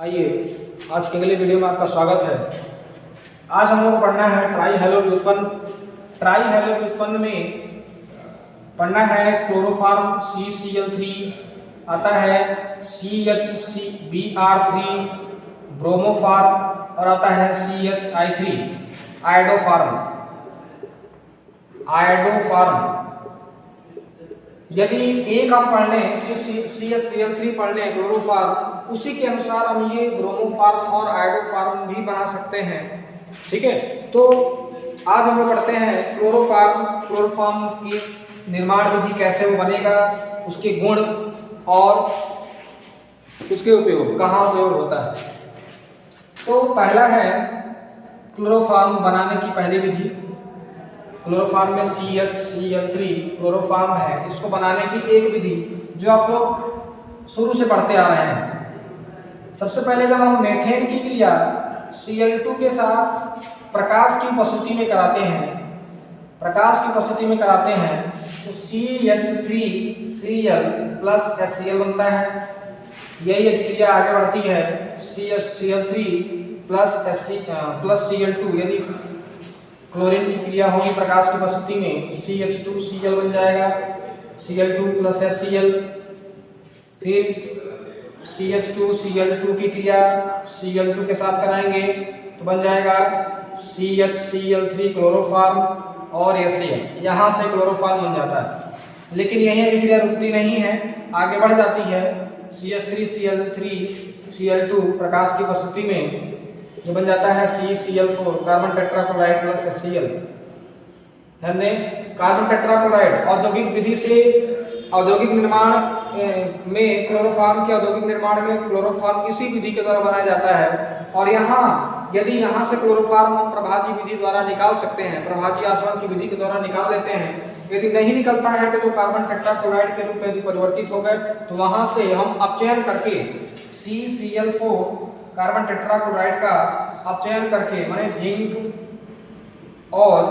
आइए आज के अगले वीडियो में आपका स्वागत है। आज हम लोग को पढ़ना है ट्राई हैलो व्युत्पन्न। ट्राई हैलो व्युत्पन्न में पढ़ना है क्लोरोफॉर्म CCl3, आता है CHBr3 ब्रोमोफॉर्म और आता है CHI3 आयोडोफॉर्म। यदि एक हम पढ़ लें CHCl3 पढ़ लें क्लोरोफॉर्म, उसी के अनुसार हम ये ब्रोमोफॉर्म और आयोडोफॉर्म भी बना सकते हैं। ठीक है, तो आज हम लोग पढ़ते हैं क्लोरोफॉर्म की निर्माण विधि, कैसे वो बनेगा, उसके गुण और उसके उपयोग, कहाँ उपयोग होता है। तो पहला है क्लोरोफॉर्म बनाने की पहली विधि। क्लोरोफॉर्म में CHCl3 क्लोरोफॉर्म है, इसको बनाने की एक विधि जो आप लोग शुरू से पढ़ते आ रहे हैं। सबसे पहले जब हम मेथेन की क्रिया Cl2 के साथ प्रकाश की उपस्थिति में कराते हैं, तो CH3Cl प्लस HCl बनता है। यही क्रिया आगे बढ़ती है CHCl3 प्लस Cl2। यदि क्लोरीन की क्रिया होगी प्रकाश की उपस्थिति में, तो CH2Cl बन जाएगा, Cl2 प्लस HCl। फिर CH2Cl2 की क्रिया Cl2 के साथ कराएंगे तो बन जाएगा CHCl3 क्लोरोफॉर्म और HCl। यहाँ से क्लोरोफॉर्म बन जाता है, लेकिन यही अभिक्रिया रुकती नहीं है, आगे बढ़ जाती है। CH3Cl3Cl2 प्रकाश की उपस्थिति में ये बन जाता है CCl4 carbon tetrachloride plus HCl। ध्यान दें, कार्बन टेट्राक्लोराइड औद्योगिक विधि से औद्योगिक निर्माण में क्लोरोफॉर्म इसी विधि के द्वारा बनाया जाता है। और यदि यहाँ से क्लोरोफॉर्म हम प्रभाजी विधि द्वारा निकाल सकते हैं, प्रभाजी आचरण की विधि के द्वारा निकाल लेते हैं। यदि नहीं निकलता है तो जो कार्बन टेट्राक्लोराइड के रूप में यदि परिवर्तित हो गए, तो वहां से हम अपचयन करके CCl4 कार्बन टेट्राक्लोराइड का अपचयन करके, माने जिंक और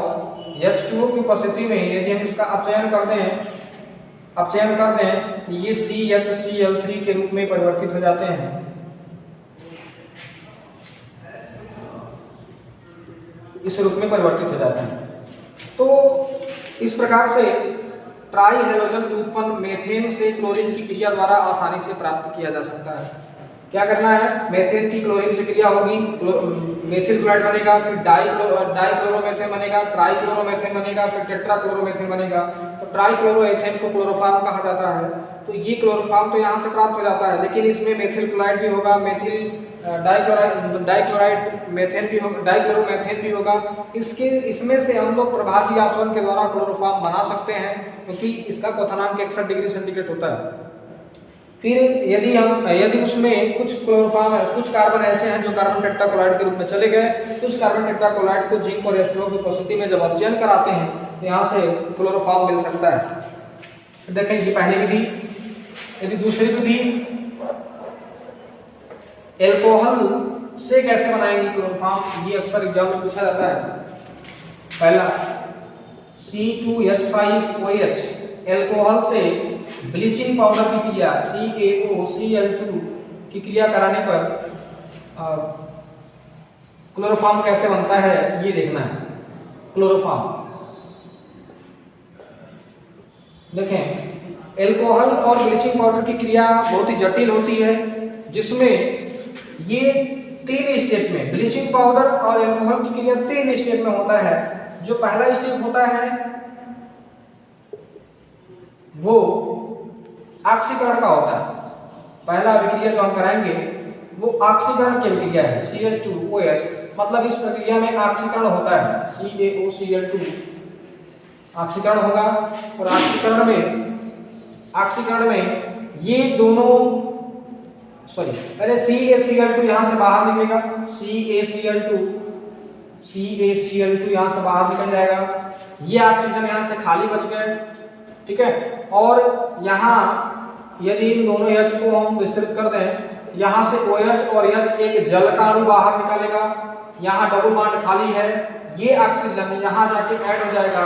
H2O की उपस्थिति में यदि हम इसका अपचयन कर दें तो ये CHCl3 के रूप में परिवर्तित हो जाते हैं। इस रूप में परिवर्तित हो जाते हैं। तो इस प्रकार से ट्राई हैलोजन व्युत्पन्न मेथेन से क्लोरीन की क्रिया द्वारा आसानी से प्राप्त किया जा सकता है। क्या करना है, मेथेन की क्लोरीन से क्रिया होगी, मेथिल क्लोराइड बनेगा, फिर डाइक्लोरोमेथेन बनेगा, ट्राइक्लोरोमेथेन बनेगा, फिर टेट्राक्लोरोमेथेन बनेगा। तो ट्राइक्लोरोएथेन को क्लोरोफॉर्म कहा जाता है। तो ये क्लोरोफॉर्म तो यहाँ से प्राप्त हो जाता है, लेकिन इसमें मेथिल क्लोराइड भी होगा, डाइक्लोरोमेथेन भी होगा। इसमें से हम लोग प्रभाजी आचरण के द्वारा क्लोरोफॉर्म बना सकते हैं, क्योंकि इसका क्वथनांक 61 डिग्री सेंटीग्रेड होता है। फिर यदि उसमें कुछ कार्बन ऐसे हैं जो कार्बन टेट्राक्लोराइड के रूप में चले गए, तो उस कार्बन टेट्राक्लोराइड को जिंक और H2O की उपस्थिति में जब अपचयन कराते हैं तो यहाँ से क्लोरोफॉर्म मिल सकता है। तो देखें, ये पहली विधि। यदि दूसरी विधि, एल्कोहल से कैसे बनाएंगे क्लोरोफॉर्म, ये अक्सर एग्जाम में पूछा जाता है। पहला C2H5OH एल्कोहल से ब्लीचिंग पाउडर की क्रिया CaOCl2 की क्रिया कराने पर क्लोरोफॉर्म कैसे बनता है ये देखना है। क्लोरोफॉर्म देखें, एल्कोहल और ब्लीचिंग पाउडर की क्रिया बहुत ही जटिल होती है, जिसमें ये 3 स्टेप में, ब्लीचिंग पाउडर और एल्कोहल की क्रिया 3 स्टेप में होता है। जो पहला स्टेप होता है वो ऑक्सीकरण का होता है। पहला अभिक्रिया जो हम कराएंगे वो ऑक्सीकरण की अभिक्रिया है, CH2OH, मतलब इस प्रक्रिया में ऑक्सीकरण होता है, CaOCl2 ऑक्सीकरण होगा। और ऑक्सीकरण में ये दोनों पहले CaCl2 यहाँ से बाहर निकलेगा, CaCl2 यहाँ से बाहर निकल जाएगा। ये ऑक्सीजन यहाँ से खाली बच गए, ठीक है। और यहाँ यदि इन दोनों H को हम विस्तृत कर दें, यहाँ से OH और H एक जल का अणु बाहर निकालेगा, यहाँ डबल बॉन्ड खाली है, ये ऑक्सीजन यहाँ जाके ऐड हो जाएगा,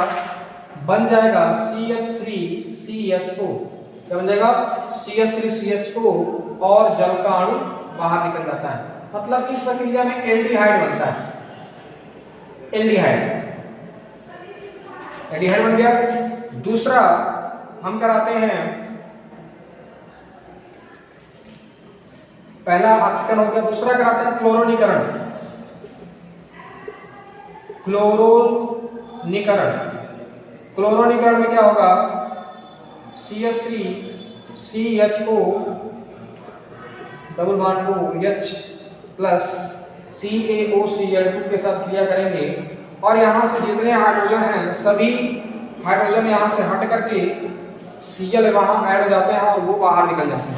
बन जाएगा CH3CHO। क्या बन जाएगा, CH3CHO और जल का अणु बाहर निकल जाता है। मतलब इस प्रक्रिया में एल्डिहाइड बनता है। एल्डिहाइड बन गया। दूसरा हम कराते हैं, पहला ऑक्सीकरण हो गया, दूसरा कराते हैं क्लोरोनीकरण। क्लोरोनीकरण में क्या होगा, CH3CHO double bond OH plus CaOCl2 के साथ क्रिया करेंगे और यहाँ से जितने हाइड्रोजन हैं सभी हाइड्रोजन यहाँ से हट करके Cl वहाँ ऐड हो जाते हैं और वो बाहर निकल जाते हैं।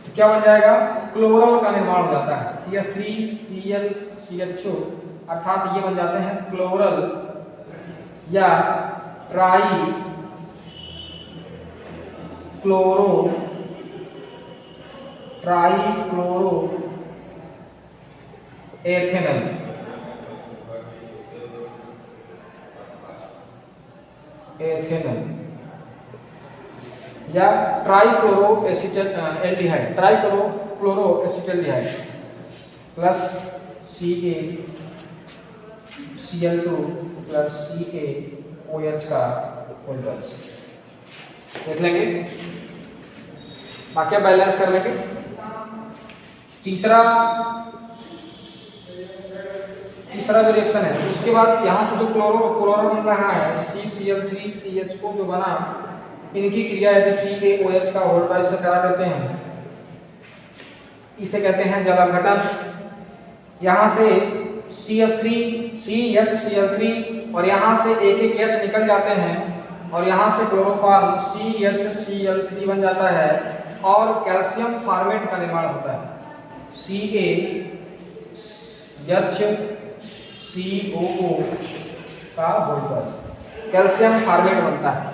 तो क्या बन जाएगा, क्लोरल का निर्माण हो जाता है। CH3ClCHO अर्थात ये बन जाते हैं क्लोरल या ट्राइक्लोरो एथेनल या ट्राइक्लोरोएसिटल्डिहाइड प्लस CaCl2 प्लस CaOH का होल्डर्स देख लेंगे, बाकी बैलेंस कर लेंगे। तीसरा जो रिएक्शन है, उसके बाद यहाँ से जो क्लोरो बन रहा है CCl3CH जो बना, इनकी क्रिया यदि CaOH का होल्डर से करा देते हैं, इसे कहते हैं जलावघटन। यहाँ से CHCl3 और यहाँ से एक H निकल जाते हैं और यहाँ से क्लोरोफॉर्म CHCl3 बन जाता है और कैल्शियम फॉर्मेट का निर्माण होता है। CaHCOO का होल्डर कैल्शियम फॉर्मेट बनता है।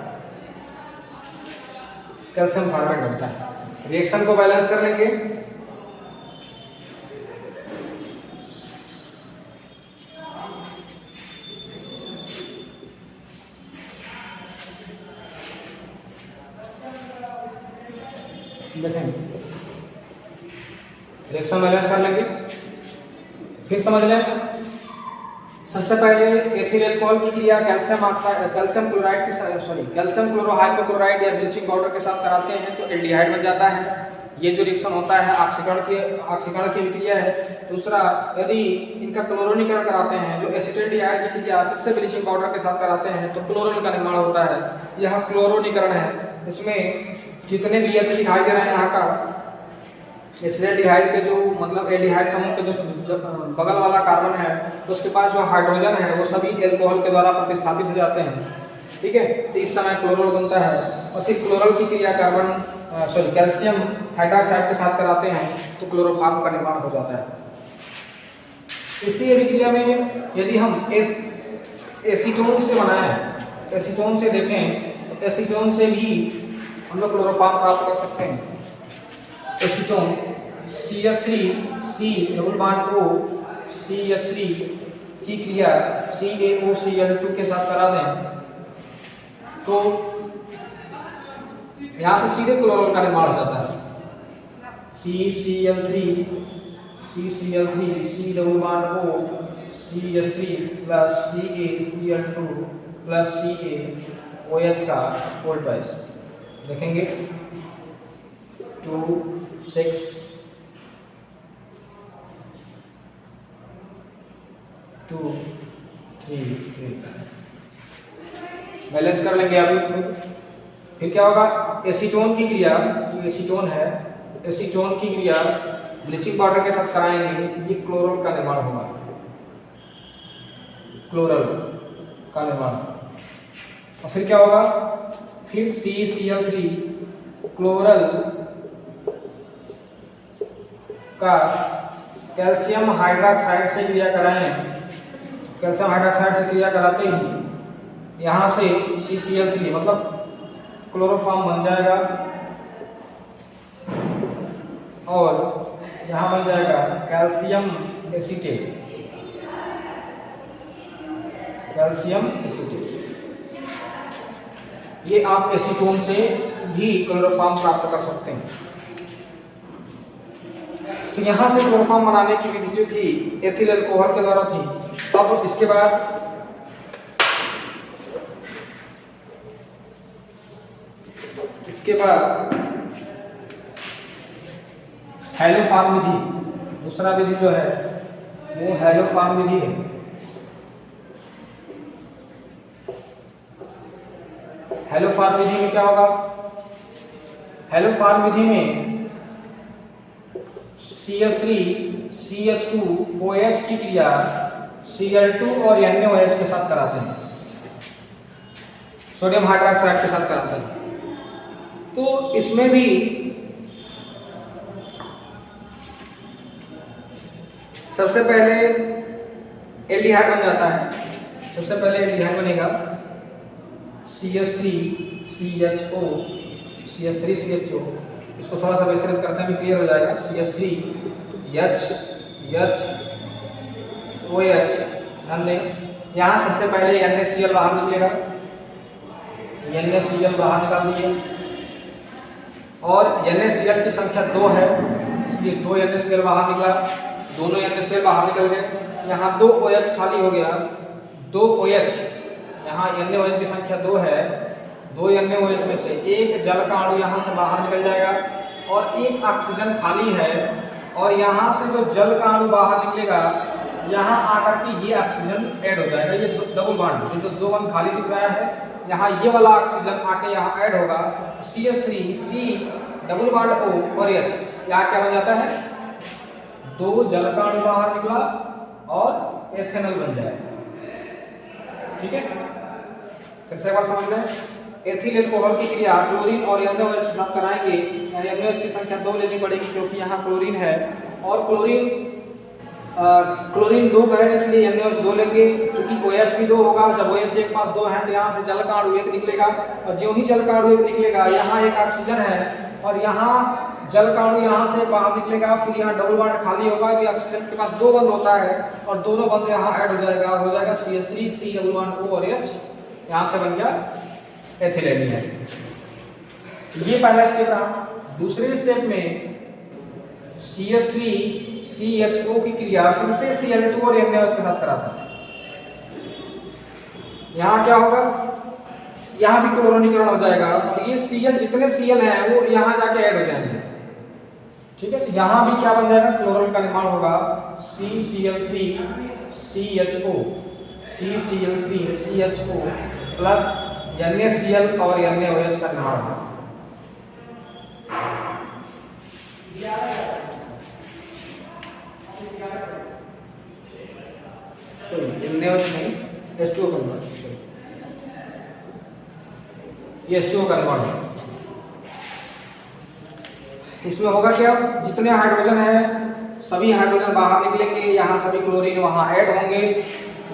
रिएक्शन को बैलेंस कर लेंगे। देखें, रिएक्शन बैलेंस कर लेंगे, फिर समझ लें। सबसे पहले एथिल अल्कोहल की क्रिया कैल्शियम क्लोरोहाइड्रोक्लोराइड या ब्लीचिंग पाउडर के साथ कराते हैं तो एल्डिहाइड बन जाता है। ये जो रिएक्शन होता है ऑक्सीकरण की क्रिया है। दूसरा, यदि इनका क्लोरोनीकरण कराते हैं, जो एसिटल्डिहाइड की क्रिया फिर से ब्लीचिंग पाउडर के साथ कराते हैं तो क्लोरोल का निर्माण होता है। यह क्लोरोनीकरण है। इसमें जितने भी एच दिखाई दे रहे हैं यहाँ का एसिटल्डिहाइड के जो मतलब एल्डिहाइड समूह के जो बगल वाला कार्बन है तो उसके पास जो हाइड्रोजन है वो सभी एल्कोहल के द्वारा प्रतिस्थापित हो जाते हैं। ठीक है, तो इस समय क्लोरोल बनता है और फिर क्लोरल की क्रिया कैल्शियम हाइड्रोक्साइड के साथ कराते हैं तो क्लोरोफॉर्म का निर्माण हो जाता है। इसी अभिक्रिया में यदि हम एसीटोन से बनाएं, एसीटोन से देखें तो एसीटोन से भी हम लोग क्लोरोफॉर्म प्राप्त कर सकते हैं। Acetone CH3C double bond O CH3 की क्रिया CaOCl2 के साथ करा दें तो यहाँ से सीधे क्लोरल का निर्माण हो जाता है। CCl3 C double bond O CH3 plus CaCl2 plus CaOH का होल्डर देखेंगे 2 6 2 3 बैलेंस कर लेंगे अभी। फिर क्या होगा, एसीटोन की क्रिया, जो एसीटोन है एसीटोन की क्रिया ब्लीचिंग पाउडर के साथ कराएंगे, ये क्लोरल का निर्माण होगा। क्लोरल का निर्माण और फिर क्या होगा, फिर CCl3 क्लोरल का कैल्शियम हाइड्रोक्साइड से क्रिया कराएं। कैल्शियम हाइड्रोक्साइड से क्रिया कराते ही यहाँ से CCl3 मतलब क्लोरोफॉर्म बन जाएगा और यहाँ बन जाएगा कैल्शियम एसीटेट। ये आप एसीटोन से भी क्लोरोफॉर्म प्राप्त कर सकते हैं। तो यहाँ से क्लोरोफॉर्म बनाने की विधि जो थी एथिल अल्कोहल के द्वारा थी। अब इसके बाद हैलोफॉर्म विधि, दूसरा विधि जो है वो हैलोफॉर्म विधि है। हैलोफॉर्म विधि में क्या होगा? हैलोफॉर्म विधि में CH3CH2OH की क्रिया Cl2 और NaOH के साथ कराते हैं, सोडियम हाइड्रोक्साइड के साथ कराते हैं। तो इसमें भी सबसे पहले एल्डिहाइड बन जाता है। सबसे पहले एल्डिहाइड बनेगा CH3CHO, इसको थोड़ा सा विस्तृत करते हैं भी क्लियर हो जाएगा। CH3HOH, ध्यान दें यहाँ सबसे पहले NaCl बाहर निकलेगा, NaCl बाहर निकाल दिए और NaCl की संख्या 2 है इसलिए 2 NaCl बाहर निकला, दोनों NaCl बाहर निकल गए। यहाँ 2 OH खाली हो गया, 2 OH, यहाँ NaOH की संख्या 2 है, 2 NaOH में से एक जल का अणु यहाँ से बाहर निकल जाएगा और एक ऑक्सीजन खाली है और यहाँ से जो जल का अणु बाहर निकलेगा यहाँ आकर के ये ऑक्सीजन ऐड हो जाएगा। ये डबल बॉन्ड, ये तो 2 बॉन्ड खाली दिख रहा है, यहाँ ये वाला ऑक्सीजन आके यहाँ ऐड होगा। CH3C डबल बॉन्ड O और H, यहाँ क्या बन जाता है? 2 जल का अणु बाहर निकला और एथेनॉल बन जाएगा। ठीक है, फिर से एक बार समझ लें। एथिल अल्कोहल की क्रिया क्लोरीन और NaOH के साथ कराएंगे। NaOH की संख्या 2 लेनी पड़ेगी क्योंकि यहाँ क्लोरीन है और क्लोरीन 2 है इसलिए NaOH 2 लेंगे। चूंकि OH भी 2 होगा, जब OH एक पास 2 है तो यहाँ से जल का अणु 1 निकलेगा और जो ही जल का अणु 1 निकलेगा यहाँ एक ऑक्सीजन है और यहाँ जल का अणु यहाँ से बाहर निकलेगा, फिर यहाँ डबल बॉन्ड खाली होगा कि ऑक्सीजन के पास 2 बंद होता है और दोनों बंद यहाँ ऐड हो जाएगा CH3C डबल बॉन्ड O और H, यहाँ से बन गया एथिल एल्डिहाइड। ये पहला स्टेप रहा। दूसरे स्टेप में CH3CHO की क्रिया फिर से Cl2 और NaOH के साथ कराता है। यहाँ क्या होगा? यहाँ भी क्लोरोनीकरण हो जाएगा और ये Cl, जितने Cl हैं वो यहाँ जाके ऐड हो जाएंगे। ठीक है, तो यहाँ भी क्या बन जाएगा? क्लोरीन का निर्माण होगा CCl3CHO प्लस NaCl और NaOH का निर्माण होगा। NaOH नहीं, H2O कन्वर्ट, ये H2O कन्वर्ट है। इसमें होगा क्या? जितने हाइड्रोजन है सभी हाइड्रोजन बाहर निकलेंगे, यहाँ सभी क्लोरीन वहाँ ऐड होंगे।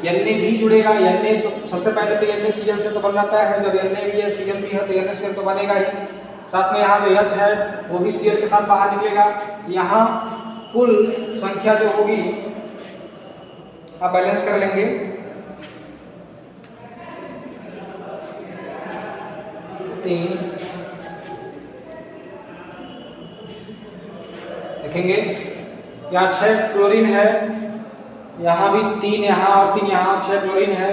Na भी जुड़ेगा, Na तो सबसे पहले तो NaCl से तो बन जाता है, जब Na भी है Cl भी है तो NaCl तो बनेगा ही। साथ में यहाँ जो H है वो भी Cl के साथ बाहर निकलेगा। यहाँ कुल संख्या जो होगी आप बैलेंस कर लेंगे, देखेंगे यहाँ 6 क्लोरीन है, यहाँ भी 3 यहाँ और 3 यहाँ, 6 क्लोरीन है।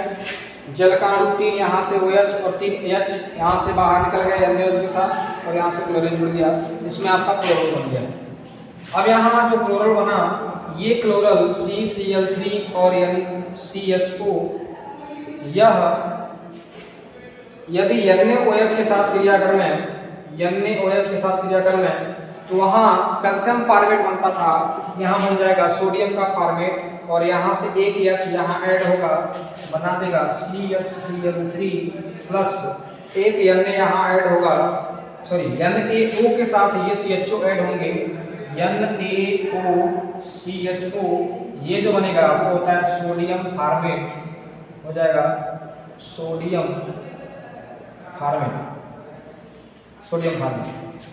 जल का अणु 3 यहाँ से OH और 3 H यहाँ से बाहर निकल गया NaOH के साथ और यहाँ से क्लोरीन जुड़ गया, इसमें आपका क्लोरल बन गया। अब यहाँ जो क्लोरल बना ये क्लोरल CCl3 और NCHO, यह यदि NaOH के साथ क्रिया कर लें तो वहाँ कैल्शियम फॉर्मेट बनता था, यहाँ बन जाएगा सोडियम का फॉर्मेट और यहाँ से एक H यहाँ ऐड होगा, बना देगा CHCl3 प्लस एक Na यहाँ ऐड होगा, सॉरी NaO के साथ ये CHO ऐड होंगे, NaOCHO, ये जो बनेगा वो होता है सोडियम फॉर्मेट, हो जाएगा सोडियम फॉर्मेट।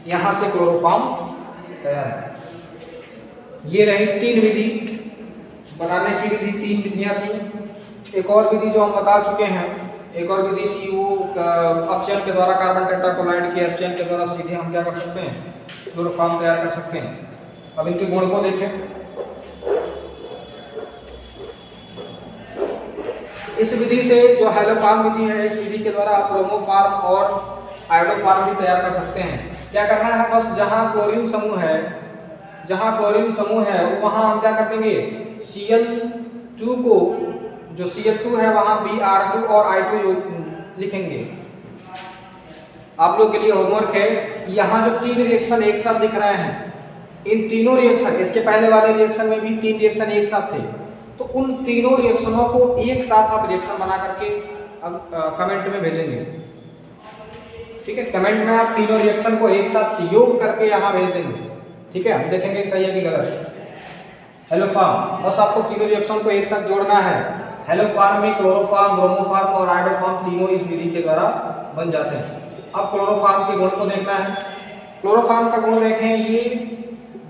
यहाँ से क्लोरोफॉर्म तैयार है। ये रही 3 विधि बनाने की विधि, 3 विधियां थी। एक और विधि जो हम बता चुके हैं, एक और विधि थी वो अपचयन के द्वारा, कार्बन टेट्राक्लोराइड के अपचयन के द्वारा सीधे हम क्या कर सकते हैं? क्लोरोफॉर्म तैयार कर सकते हैं। अब इनके गुण को देखें। इस विधि से जो हैलोफॉर्म विधि है, इस विधि के द्वारा आप ब्रोमोफॉर्म और आयोडोफॉर्म भी तैयार कर सकते हैं। क्या करना है, बस जहां क्लोरीन समूह है, वहां हम क्या कर देंगे, Cl2 को, जो Cl2 है वहां Br2 और I2 लिखेंगे। आप लोग के लिए होमवर्क है, यहाँ जो 3 रिएक्शन एक साथ दिख रहे हैं, इन तीनों रिएक्शन, इसके पहले वाले रिएक्शन में भी 3 रिएक्शन एक साथ थे, तो उन तीनों रिएक्शनों को एक साथ आप रिएक्शन बना करके अब कमेंट में भेजेंगे। ठीक है, कमेंट में आप तीनों रिएक्शन को एक साथ योग करके यहाँ भेज देंगे। ठीक है, हम देखेंगे सही है कि गलत। हैलोफॉर्म, बस आपको तीनों रिएक्शन को एक साथ जोड़ना है। हैलोफॉर्म में क्लोरोफॉर्म, ब्रोमोफॉर्म और आयोडोफॉर्म तीनों इस विधि के द्वारा बन जाते हैं। अब क्लोरोफॉर्म के गुण को देखना है। क्लोरोफॉर्म का गुण देखें, ये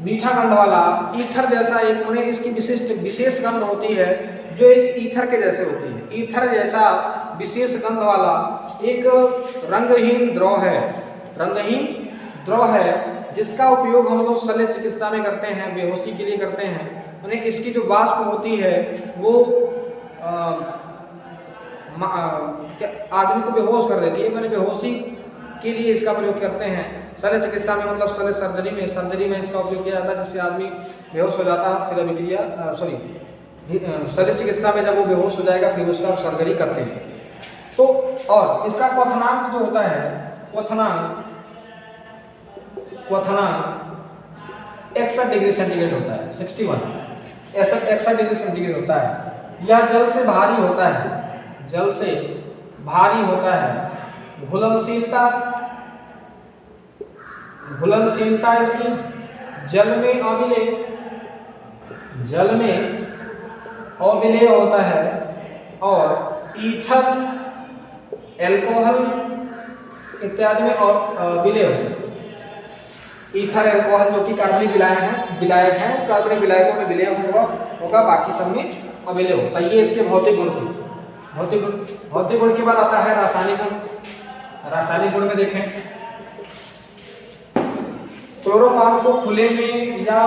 मीठा गंध वाला ईथर जैसा एक, उन्हें इसकी विशेष गंध होती है जो एक ईथर के जैसे होती है। ईथर जैसा विशेष गंध वाला एक रंगहीन द्रव है जिसका उपयोग हम लोग शल्य चिकित्सा में करते हैं, बेहोशी के लिए करते हैं। उन्हें इसकी जो वाष्प होती है वो आदमी को बेहोश कर देती है, मैंने बेहोशी के लिए इसका प्रयोग करते हैं। शल्य चिकित्सा में मतलब शल्य सर्जरी में इसका उपयोग किया जाता है, जिससे आदमी बेहोश हो जाता है, फिर अभिक्रिया शल्य चिकित्सा में जब वो बेहोश हो जाएगा फिर उसका सर्जरी करते हैं। तो और इसका क्वथनांक जो होता है, क्वथनांक 61 डिग्री सेंटीग्रेड होता है, 61 डिग्री सेंटीग्रेड होता है। यह जल से भारी होता है। घुलनशीलता इसकी जल में अविलेय होता है और ईथर, एल्कोहल इत्यादि में और विलेय होता है। ईथर, एल्कोहल जो कि कार्बनिक विलायक हैं, कार्बनिक विलायकों में विलेय होगा, बाकी सब में अविलेय होता है। ये इसके भौतिक गुण थे। भौतिक गुण के बाद आता है रासायनिक गुण। रासायनिक गुण में देखें, क्लोरोफॉर्म को खुले में या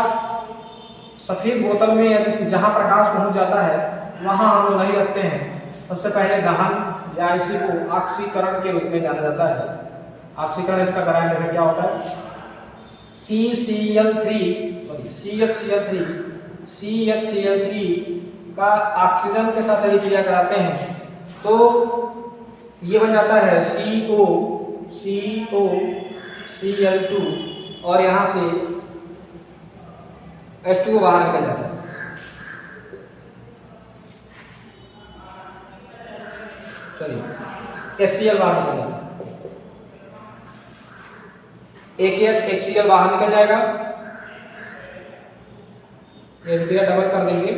सफेद बोतल में या जहां प्रकाश पहुंच जाता है वहां हम लोग नहीं रखते हैं। सबसे पहले दहन या इसी को ऑक्सीकरण के रूप में जाना जाता है। ऑक्सीकरण इसका कराया है, क्या होता है, CHCl3 का ऑक्सीजन के साथ अभिक्रिया कराते हैं तो ये बन जाता है COCl2 और यहाँ से H2O बाहर निकल जाता है। चलिए HCl बाहर निकल जाता है, HCl बाहर निकल जाएगा। ये अभिक्रिया डबल कर देंगे,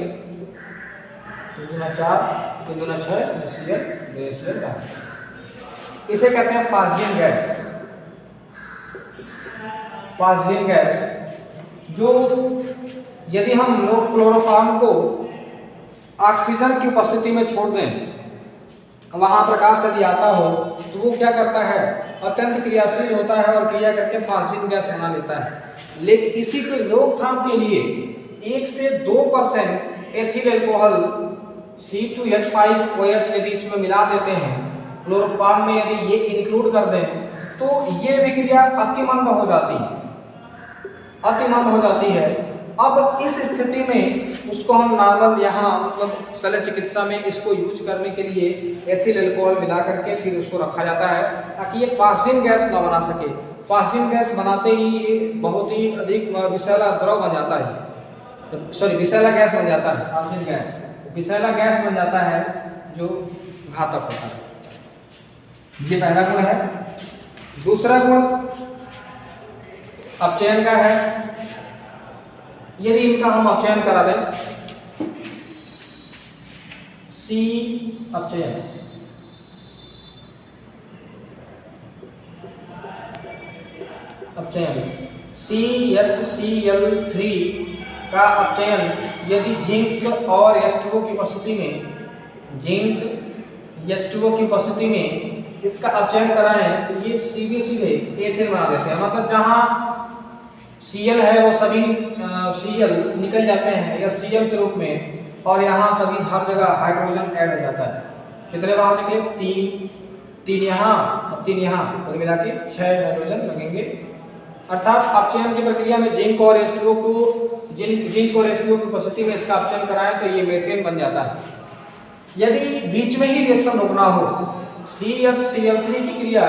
2 दूना 4, 3 दूना 6, HCl बाहर। इसे कहते हैं फास्जियन गैस। जो यदि हम लोग क्लोरोफॉर्म को ऑक्सीजन की उपस्थिति में छोड़ दें, वहां प्रकाश यदि आता हो तो वो क्या करता है, अत्यंत क्रियाशील होता है और क्रिया करके फास्जियन गैस बना लेता है। लेकिन इसी के रोकथाम के लिए 1 से 2% एथिल एल्कोहल C2H5OH यदि इसमें मिला देते हैं, क्लोरोफॉर्म में यदि ये इंक्लूड कर दें तो ये विक्रिया अतिमंद हो जाती है। अब इस स्थिति में उसको हम नॉर्मल यहाँ मतलब शल्य चिकित्सा में इसको यूज करने के लिए एथिल एल्कोहल मिला करके फिर उसको रखा जाता है ताकि ये फास्जियन गैस न बना सके। फास्जियन गैस बनाते ही ये बहुत ही अधिक विषैला द्रव बन जाता है, विषैला गैस बन जाता है। फास्जियन गैस विषैला गैस बन जाता है जो घातक होता है। ये पहला गुण है। दूसरा गुण अपचयन का है। यदि इनका हम अपचयन करा दें, अपचयन CHCl3 का अपचयन यदि जिंक और H2O की उपस्थिति में इसका अपचयन कराएं तो ये सीधे एथिल बना देते हैं। मतलब जहां Cl है वो सभी Cl निकल जाते हैं या Cl के रूप में, और यहाँ सभी हर जगह हाइड्रोजन ऐड हो जाता है। कितने बाहर निकले? 3 यहाँ और 3 यहाँ, कुल मिला के 6 हाइड्रोजन लगेंगे। अर्थात अपचयन की प्रक्रिया में जिंक और H2O की उपस्थिति में इसका अपचयन कराएं तो ये मीथेन बन जाता है। यदि बीच में ही रिएक्शन रोकना हो, CHCl3 की क्रिया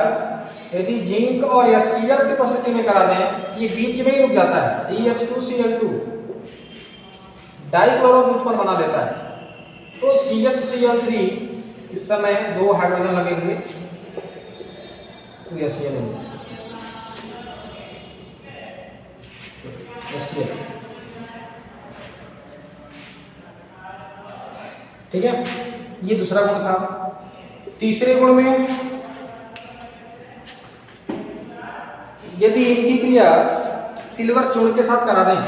यदि जिंक और HCl की उपस्थिति में करा दें, ये बीच में ही रुक जाता है। CH2Cl2 डाइक्लोरो ग्रुप पर बना देता है। तो CHCl3 इस समय 2 हाइड्रोजन लगेंगे तो HCl ठीक है, ये दूसरा गुण था। तीसरे गुण में यदि इनकी क्रिया सिल्वर चूर्ण के साथ करा दें,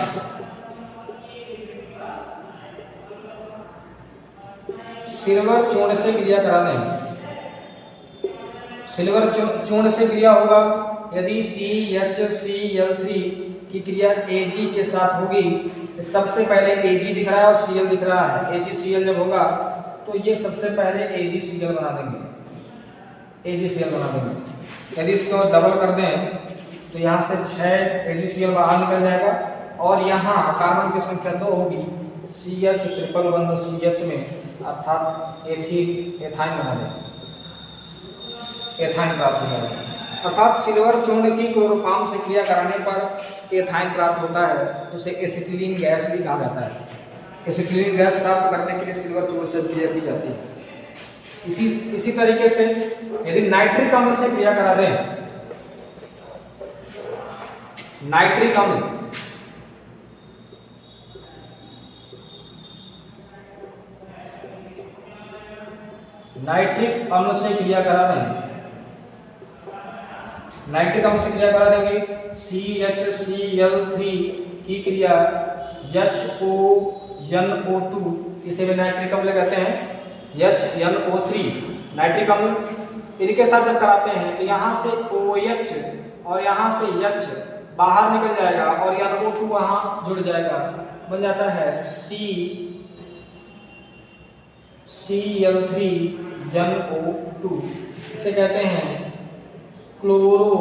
सिल्वर चूर्ण से क्रिया करा दें, सिल्वर चूर्ण से क्रिया होगा यदि CHCl3 की क्रिया Ag के साथ होगी। सबसे पहले Ag दिख रहा है और Cl दिख रहा है। AgCl जब होगा तो ये सबसे पहले AgCl बना देंगे, AgCl बना देंगे। यदि इसको डबल कर दें तो यहाँ से 6 AgCl बाहर निकल जाएगा और यहाँ कार्बन की संख्या 2 होगी, CH ट्रिपल बंध CH में, अर्थात एथाइन बना देंगे, एथाइन प्राप्त हो जाएगा। अर्थात सिल्वर चूर्ण की क्लोरोफॉर्म से क्रिया कराने पर एथाइन प्राप्त होता है, उसे एसिटिलीन गैस भी कहा जाता है। एसिटिलीन गैस प्राप्त करने के लिए सिल्वर चूर्ण से क्रिया की जाती है। इसी तरीके से यदि नाइट्रिक अम्ल से क्रिया करा दें, नाइट्रिक अम्ल, नाइट्रिक अम्ल से क्रिया करा दें, नाइट्रिक अम्ल से क्रिया करा देंगे, CHCl3 की क्रिया HONO2, इसे भी नाइट्रिक अम्ल कहते हैं, HNO3 नाइट्रिक अम्ल। इनके साथ जब कराते हैं तो यहाँ से OH और यहाँ से H बाहर निकल जाएगा और NO2 वहाँ जुड़ जाएगा, बन जाता है CCl3 NO2। इसे कहते हैं क्लोरो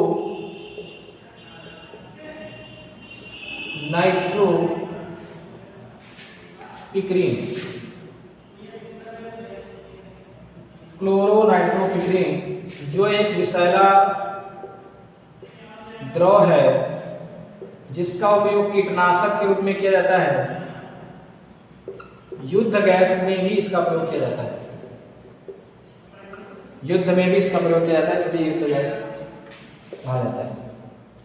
नाइट्रोपिक्रीन। क्लोरो नाइट्रोपिक्रीन जो एक विषैला द्रव है जिसका उपयोग कीटनाशक के रूप में किया जाता है, युद्ध गैस में भी इसका प्रयोग किया जाता है, युद्ध में भी इसका प्रयोग किया जाता है, इसलिए युद्ध गैस कहा जाता है।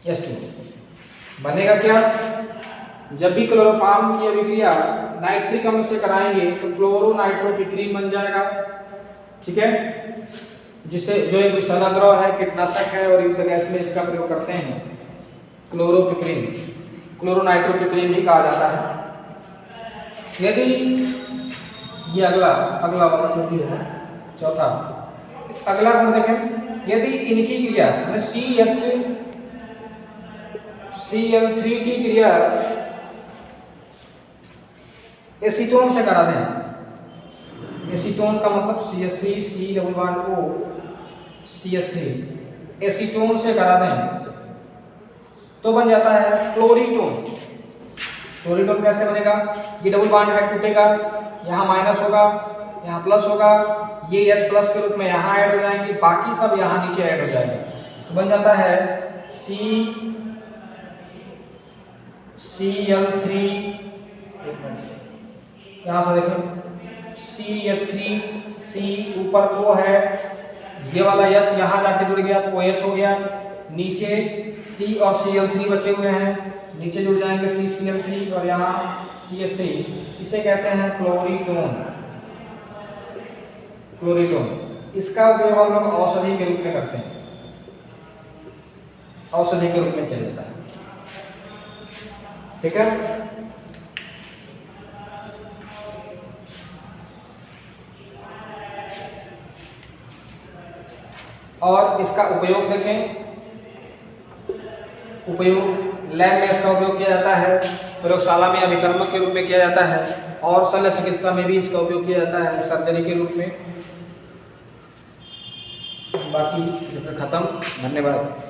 H2 बनेगा क्या? जब भी क्लोरोफॉर्म की अभिक्रिया नाइट्रिक अम्ल से कराएंगे तो क्लोरो नाइट्रोपिक्रीन बन जाएगा, ठीक है, जिसे जो एक विषैला द्रव है, कीटनाशक है और युद्ध गैस में इसका प्रयोग करते हैं, क्लोरोपिक्रीन, क्लोरो नाइट्रोपिक्रीन भी कहा जाता है। यदि ये अगला वाला जो भी है चौथा, अगला गुण देखें, यदि इनकी क्रिया CHCl3 की क्रिया एसीटोन से करा दें, एसीटोन का मतलब CH3 C double bond O CH3, acetone से करा दें तो बन जाता है क्लोरीटोन। क्लोरीटोन कैसे बनेगा? ये डबल बॉन्ड है, टूटेगा, यहाँ माइनस होगा, यहाँ प्लस होगा, ये H प्लस के रूप में यहाँ ऐड हो जाएंगे, बाकी सब यहाँ नीचे ऐड हो जाएगा, तो बन जाता है CCl3। यहाँ से देखें CH3 C ऊपर O है, ये वाला H यहाँ जाके जुड़ गया तो OH हो गया, नीचे C और Cl3 बचे हुए हैं, नीचे जुड़ जाएंगे CCl3 और यहाँ CH3, इसे कहते हैं क्लोरीटोन। क्लोरीटोन इसका उपयोग हम लोग औषधि के रूप में करते हैं, औषधि के रूप में किया जाता है, ठीक है। और इसका उपयोग देखें, उपयोग लैब में इसका उपयोग किया जाता है, प्रयोगशाला में अभिकर्मक के रूप में किया जाता है, और शल्य चिकित्सा में भी इसका उपयोग किया जाता है सर्जरी के रूप में। बाकी खत्म। धन्यवाद।